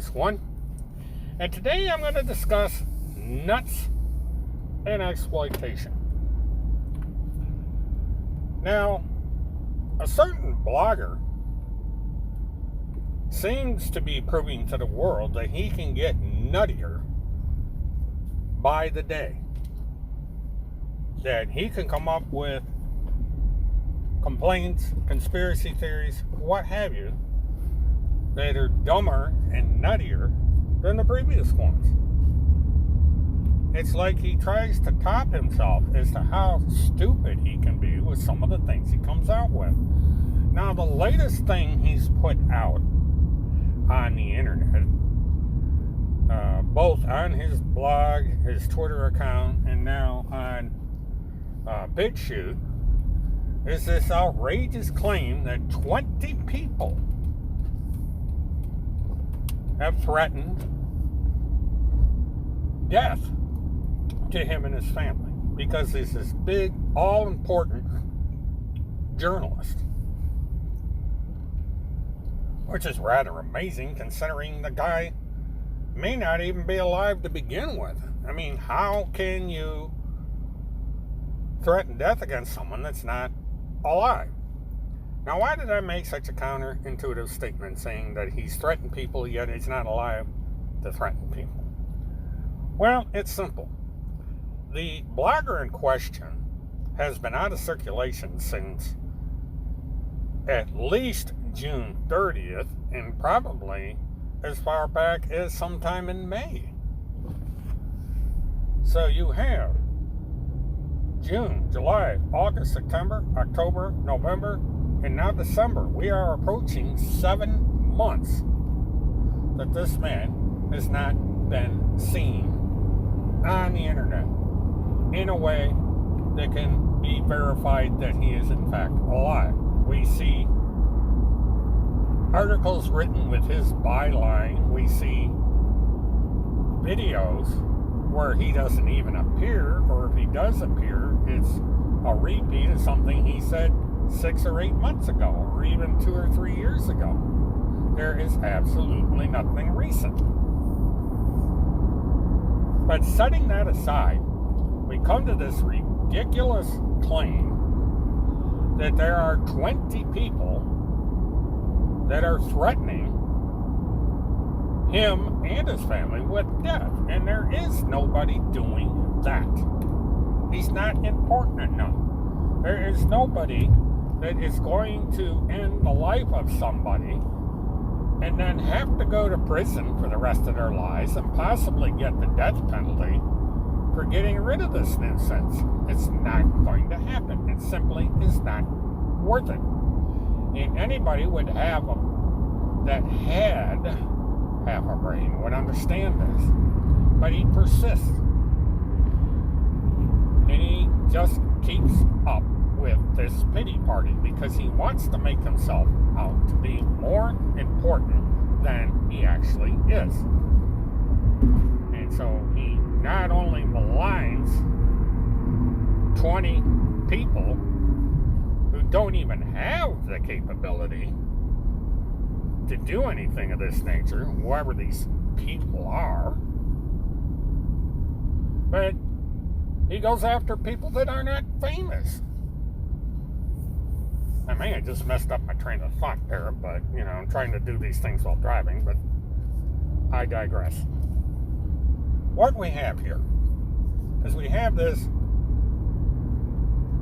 Witness one, and today I'm going to discuss Nutz and exploitation. Now, a certain blogger seems to be proving to the world that he can get nuttier by the day, that he can come up with complaints, conspiracy theories, what have you, that are dumber and nuttier than the previous ones. It's like he tries to top himself as to how stupid he can be with some of the things he comes out with. Now, the latest thing he's put out on the internet, both on his blog, his Twitter account, and now on BitChute, is this outrageous claim that 20 people have threatened death to him and his family because he's this big, all-important journalist. Which is rather amazing considering the guy may not even be alive to begin with. I mean, how can you threaten death against someone that's not alive? Now, why did I make such a counterintuitive statement saying that he's threatened people, yet he's not alive to threaten people? Well, it's simple. The blogger in question has been out of circulation since at least June 30th, and probably as far back as sometime in May. So you have June, July, August, September, October, November, and now December. We are approaching 7 months that this man has not been seen on the internet in a way that can be verified that he is in fact alive. We see articles written with his byline. We see videos where he doesn't even appear, or if he does appear, it's a repeat of something he said 6 or 8 months ago, or even 2 or 3 years ago. There is absolutely nothing recent. But setting that aside, we come to this ridiculous claim that there are 20 people that are threatening him and his family with death, and there is nobody doing that. He's not important enough. There is nobody that is going to end the life of somebody and then have to go to prison for the rest of their lives and possibly get the death penalty for getting rid of this nuisance. It's not going to happen. It simply is not worth it. And anybody would have that had half a brain would understand this. But he persists. And he just keeps up with this pity party because he wants to make himself out to be more important than he actually is. And so he not only maligns 20 people who don't even have the capability to do anything of this nature, whoever these people are, but he goes after people that are not famous. I may have just messed up my train of thought there, but, I'm trying to do these things while driving, but I digress. What we have here is we have this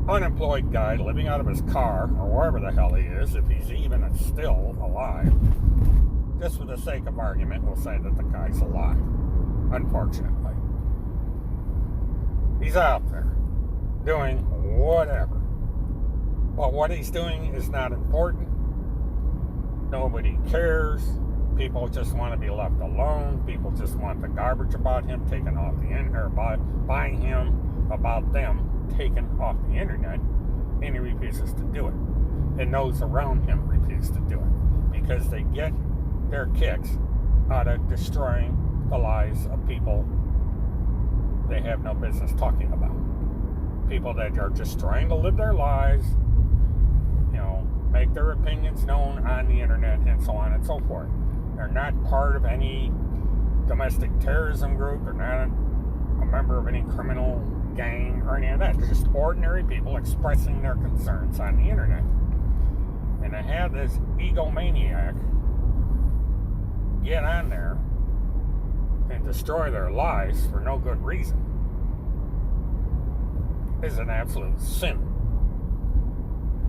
unemployed guy living out of his car, or wherever the hell he is, if he's even still alive. Just for the sake of argument, we'll say that the guy's alive, unfortunately. He's out there doing whatever. But what he's doing is not important. Nobody cares. People just want to be left alone. People just want the garbage about him taken off the internet, or by him, about them taken off the internet, and he refuses to do it. And those around him refuse to do it because they get their kicks out of destroying the lives of people they have no business talking about. People that are just trying to live their lives, make their opinions known on the internet and so on and so forth. They're not part of any domestic terrorism group. They're not a member of any criminal gang or any of that. They're just ordinary people expressing their concerns on the internet. And to have this egomaniac get on there and destroy their lives for no good reason is an absolute sin.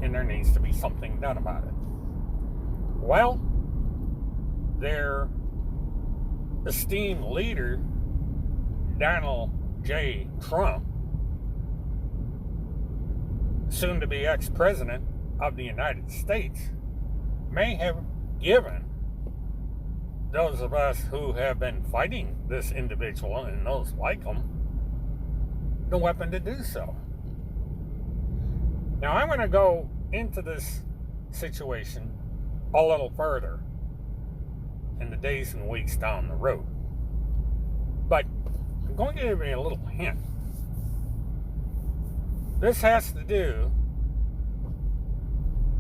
And there needs to be something done about it. Well, their esteemed leader, Donald J. Trump, soon to be ex-president of the United States, may have given those of us who have been fighting this individual and those like him the weapon to do so. Now, I'm going to go into this situation a little further in the days and weeks down the road. But I'm going to give you a little hint. This has to do,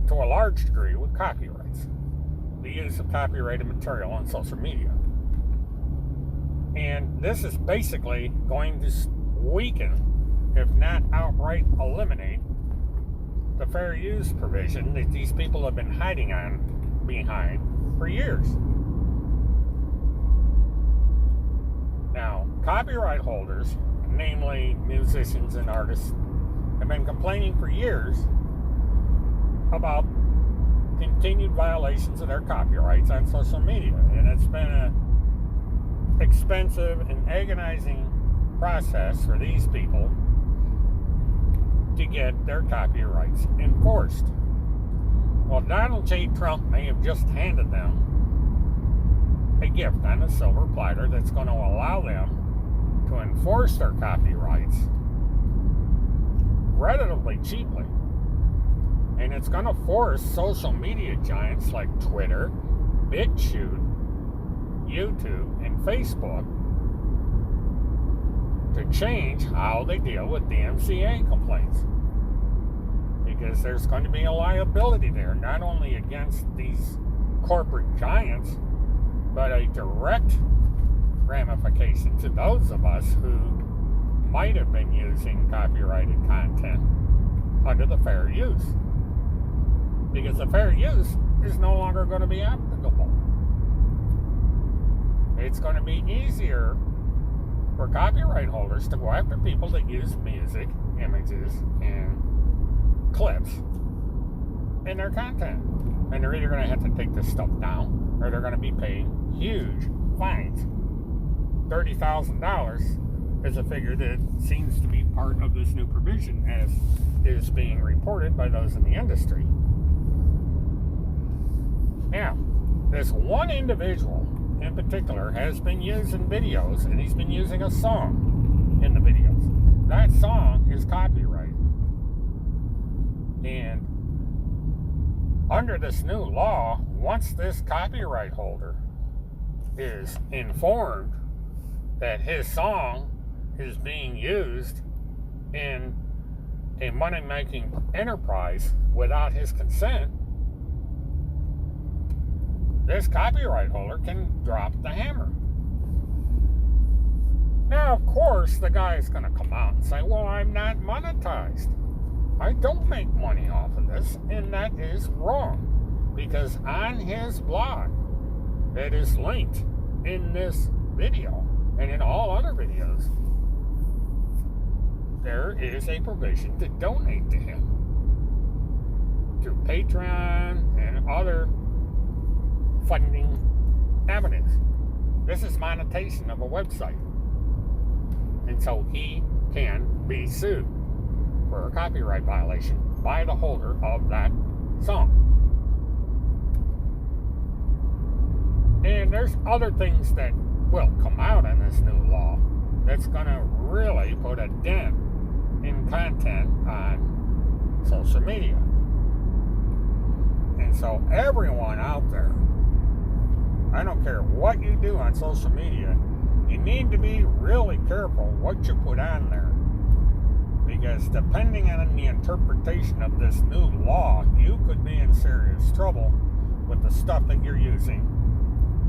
to a large degree, with copyrights. The use of copyrighted material on social media. And this is basically going to weaken, if not outright eliminate, the fair use provision that these people have been hiding behind for years. Now, copyright holders, namely musicians and artists, have been complaining for years about continued violations of their copyrights on social media. And it's been an expensive and agonizing process for these people to get their copyrights enforced. Well, Donald J. Trump may have just handed them a gift on a silver platter that's going to allow them to enforce their copyrights relatively cheaply. And it's going to force social media giants like Twitter, BitChute, YouTube, and Facebook to change how they deal with DMCA complaints. Because there's going to be a liability there, not only against these corporate giants, but a direct ramification to those of us who might have been using copyrighted content under the fair use. Because the fair use is no longer going to be applicable. It's going to be easier for copyright holders to go after people that use music, images, and clips in their content. And they're either going to have to take this stuff down, or they're going to be paying huge fines. $30,000 is a figure that seems to be part of this new provision, as is being reported by those in the industry. Now, this one individual in particular has been using videos, and he's been using a song in the videos. That song is copyrighted. And under this new law, once this copyright holder is informed that his song is being used in a money-making enterprise without his consent, this copyright holder can drop the hammer. Now, of course, the guy is going to come out and say, well, I'm not monetized. I don't make money off of this, and that is wrong. Because on his blog that is linked in this video and in all other videos, there is a provision to donate to him through Patreon and other funding avenues. This is monetization of a website. And so he can be sued for a copyright violation by the holder of that song. And there's other things that will come out in this new law that's going to really put a dent in content on social media. And so everyone out there, I don't care what you do on social media, you need to be really careful what you put on there. Because depending on the interpretation of this new law, you could be in serious trouble with the stuff that you're using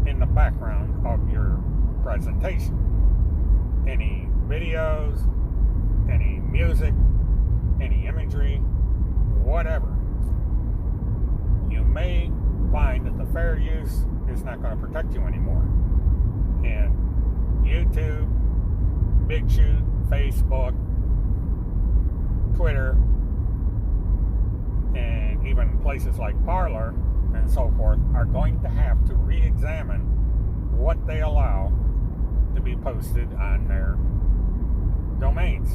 in the background of your presentation. Any videos, any music, any imagery, whatever. You may find that the fair use is not going to protect you anymore. And YouTube, BitChute, Facebook, Twitter, and even places like Parler and so forth are going to have to re-examine what they allow to be posted on their domains.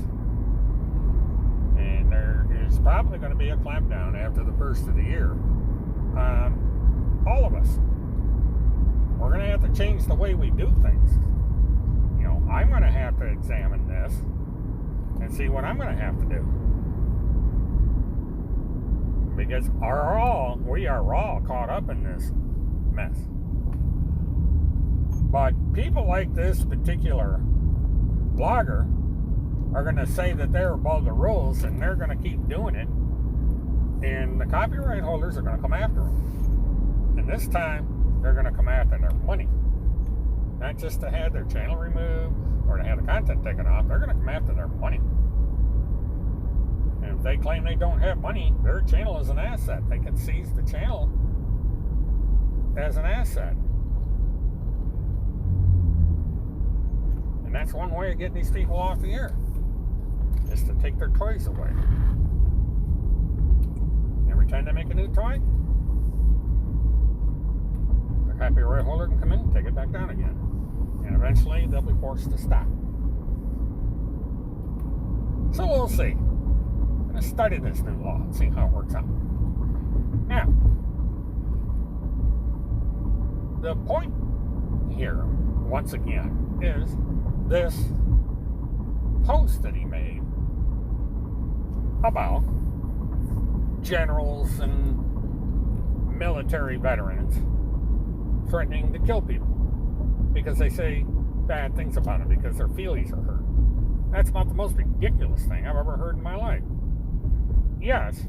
And there is probably going to be a clampdown after the first of the year on all of us. We're going to have to change the way we do things. You know, I'm going to have to examine this and see what I'm going to have to do. Because we are all caught up in this mess. But people like this particular blogger are going to say that they're above the rules and they're going to keep doing it. And the copyright holders are going to come after them. And this time, they're going to come after their money. Not just to have their channel removed or to have the content taken off. They're going to come after their money. And if they claim they don't have money, their channel is an asset. They can seize the channel as an asset. And that's one way of getting these people off the air, is to take their toys away. Every time they make a new toy, the copyright holder can come in and take it back down again. And eventually they'll be forced to stop. So we'll see. I'm going to study this new law and see how it works out. Now, the point here, once again, is this post that he made about generals and military veterans threatening to kill people because they say bad things about them because their feelings are hurt. That's about the most ridiculous thing I've ever heard in my life. Yes,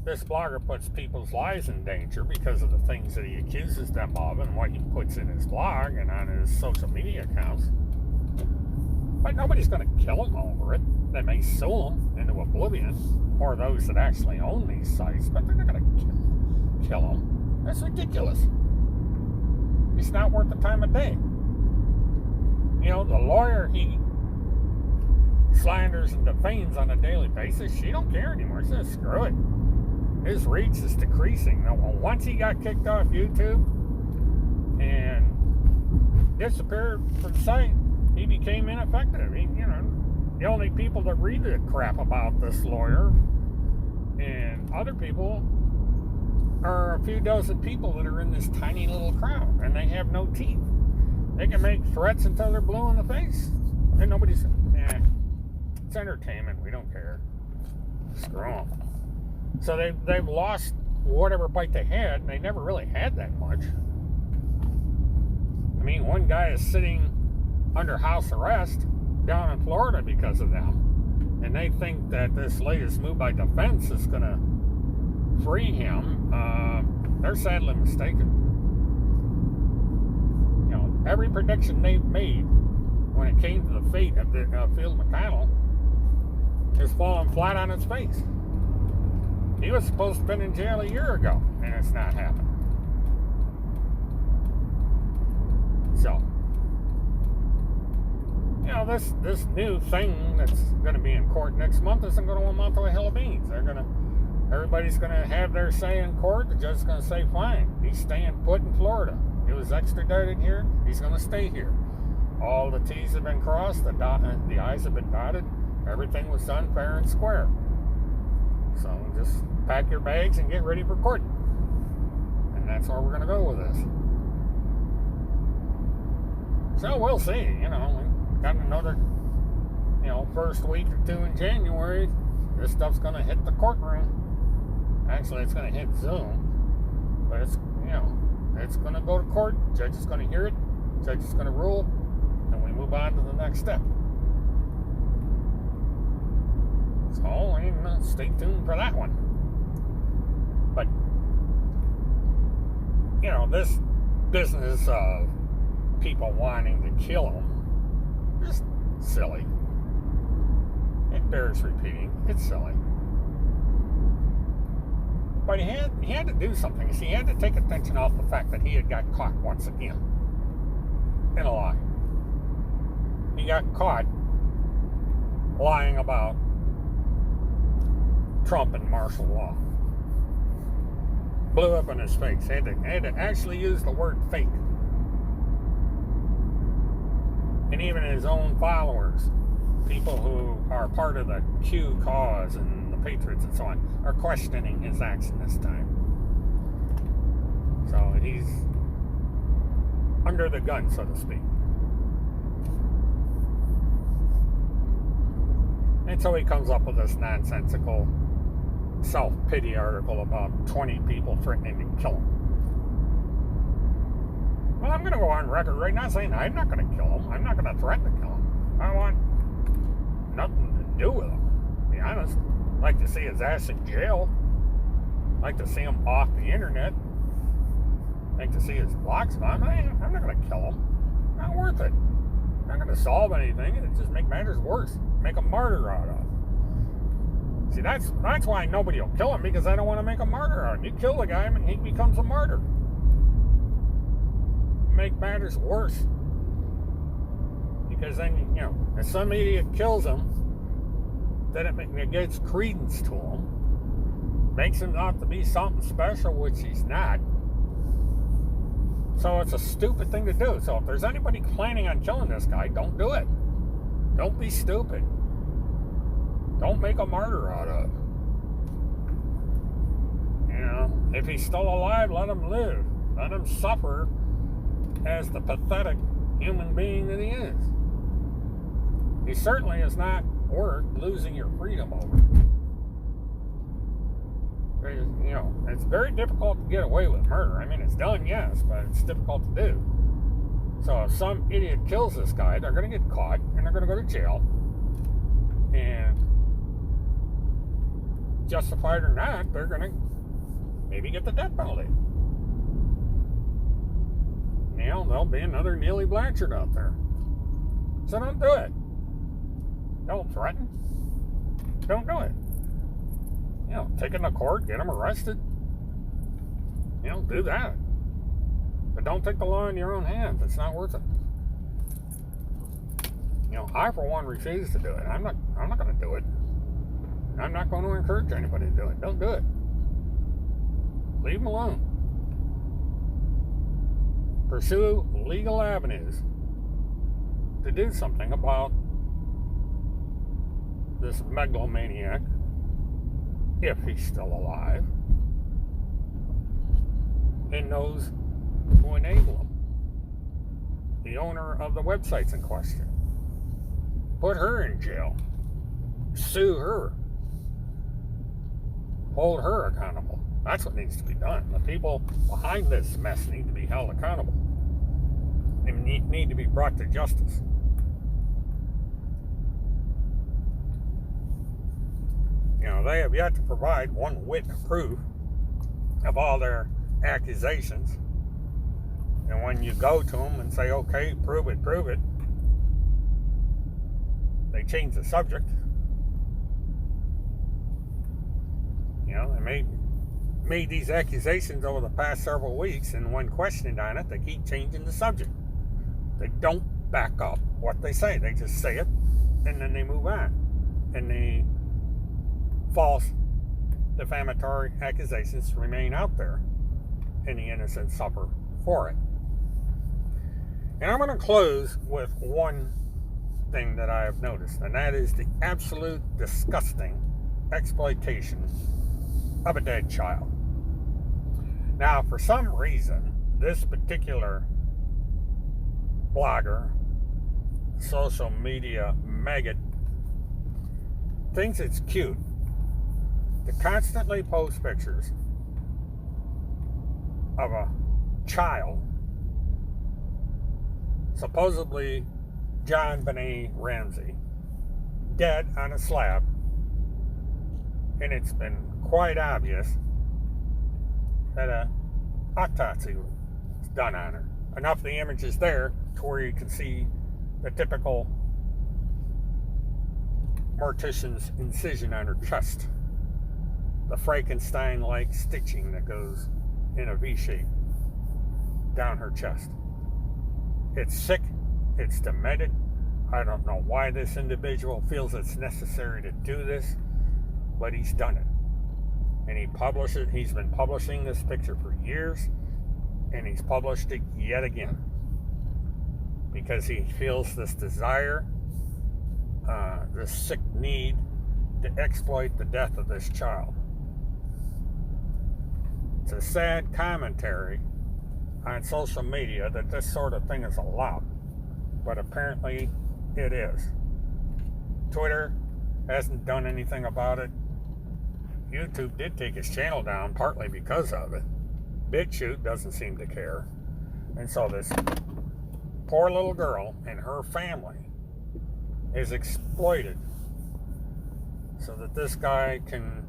this blogger puts people's lives in danger because of the things that he accuses them of and what he puts in his blog and on his social media accounts. But nobody's going to kill him over it. They may sue him into oblivion, or those that actually own these sites, but they're not going to kill him. That's ridiculous. He's not worth the time of day. You know, the lawyer he slanders and defames on a daily basis, she don't care anymore. She says, screw it. His reach is decreasing. Now, once he got kicked off YouTube and disappeared from the site, he became ineffective. The only people that read the crap about this lawyer and other people are a few dozen people that are in this tiny little crowd, and they have no teeth. They can make threats until they're blue in the face, and nobody's, it's entertainment, we don't care. Screw them. So they've lost whatever bite they had, and they never really had that much. I mean, one guy is sitting under house arrest down in Florida because of them, and they think that this latest move by defense is going to free him. They're sadly mistaken. Every prediction they've made when it came to the fate of the Field McConnell is falling flat on its face. He was supposed to have been in jail a year ago, and it's not happening. So, this new thing that's going to be in court next month isn't going to amount to a hill of beans. Everybody's going to have their say in court. The judge's going to say, fine, he's staying put in Florida. He was extradited here. He's going to stay here. All the T's have been crossed, the I's have been dotted. Everything was done fair and square. So just pack your bags and get ready for court. And that's where we're going to go with this. So we'll see. We got another, first week or two in January. This stuff's going to hit the courtroom. Actually, it's going to hit Zoom. But it's going to go to court. Judge is going to hear it. Judge is going to rule. And we move on to the next step. So, stay tuned for that one. But, this business of people wanting to kill him, just silly. It bears repeating. It's silly. But he had to do something. He had to take attention off the fact that he had got caught once again in a lie. He got caught lying about Trump and martial law. Blew up in his face. Had to actually use the word fake. And even his own followers, people who are part of the Q cause and the Patriots and so on, are questioning his action this time. So he's under the gun, so to speak. And so he comes up with this nonsensical self-pity article about 20 people threatening to kill him. Well, I'm going to go on record right now saying I'm not going to kill him. I'm not going to threaten to kill him. I want nothing to do with him, to be honest. I'd like to see his ass in jail. I'd like to see him off the internet. I'd like to see his blocks gone. I'm not going to kill him. Not worth it. Not going to solve anything. It just make matters worse. Make a martyr out of. See, that's why nobody will kill him, because I don't want to make a martyr out of him. You kill the guy, he becomes a martyr. Make matters worse. Because then, if some idiot kills him, then it gives credence to him. Makes him out to be something special, which he's not. So it's a stupid thing to do. So if there's anybody planning on killing this guy, don't do it. Don't be stupid. Don't make a martyr out of it. If he's still alive, let him live. Let him suffer as the pathetic human being that he is. He certainly is not worth losing your freedom over. It's very difficult to get away with murder. I mean, it's done, yes, but it's difficult to do. So if some idiot kills this guy, they're going to get caught, and they're going to go to jail. And justified or not, they're going to maybe get the death penalty. There'll be another Neely Blanchard out there. So don't do it. Don't threaten. Don't do it. Take him to court, get him arrested. Do that. But don't take the law in your own hands. It's not worth it. I for one refuse to do it. I'm not going to do it. I'm not going to encourage anybody to do it. Don't do it. Leave them alone. Pursue legal avenues to do something about this megalomaniac, if he's still alive, and those who enable him. The owner of the websites in question. Put her in jail. Sue her. Hold her accountable. That's what needs to be done. The people behind this mess need to be held accountable. They need to be brought to justice. They have yet to provide one whit of proof of all their accusations. And when you go to them and say, okay, prove it, they change the subject. They made these accusations over the past several weeks, and when questioned on it, they keep changing the subject. They don't back up what they say. They just say it, and then they move on. And the false defamatory accusations remain out there, and the innocent suffer for it. And I'm going to close with one thing that I have noticed, and that is the absolute disgusting exploitation of a dead child. Now, for some reason, this particular blogger, social media maggot, thinks it's cute to constantly post pictures of a child, supposedly John Benet Ramsey, dead on a slab, and it's been quite obvious that a autopsy was done on her. Enough of the image is there to where you can see the typical mortician's incision on her chest, the Frankenstein-like stitching that goes in a V shape down her chest. It's sick, it's demented. I don't know why this individual feels it's necessary to do this, but he's done it. And he's been publishing this picture for years, and he's published it yet again because he feels this desire, this sick need to exploit the death of this child. It's a sad commentary on social media that this sort of thing is allowed, but apparently it is. Twitter hasn't done anything about it. YouTube did take his channel down partly because of it. BitChute doesn't seem to care. And so this poor little girl and her family is exploited so that this guy can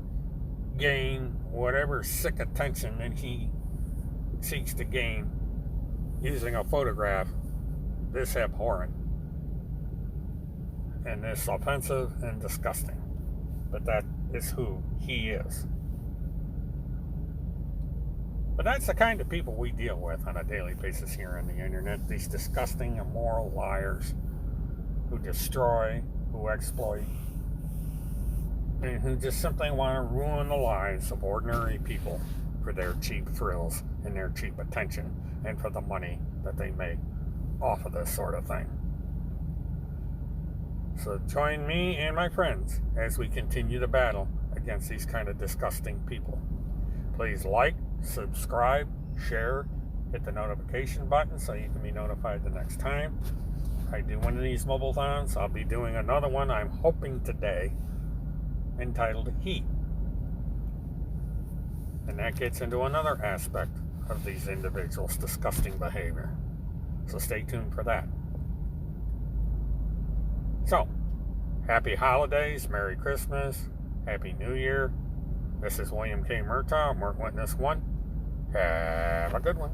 gain whatever sick attention that he seeks to gain using a photograph this abhorrent and this offensive and disgusting. But that is who he is. But that's the kind of people we deal with on a daily basis here on the internet. These disgusting, immoral liars who destroy, who exploit, and who just simply want to ruin the lives of ordinary people for their cheap thrills and their cheap attention and for the money that they make off of this sort of thing. So join me and my friends as we continue the battle against these kind of disgusting people. Please like, subscribe, share, hit the notification button so you can be notified the next time I do one of these mobile-thons. I'll be doing another one, I'm hoping today, entitled Heat. And that gets into another aspect of these individuals' disgusting behavior. So stay tuned for that. So, happy holidays, Merry Christmas, Happy New Year. This is William K. Murtaugh, Mark Witness 1. Have a good one.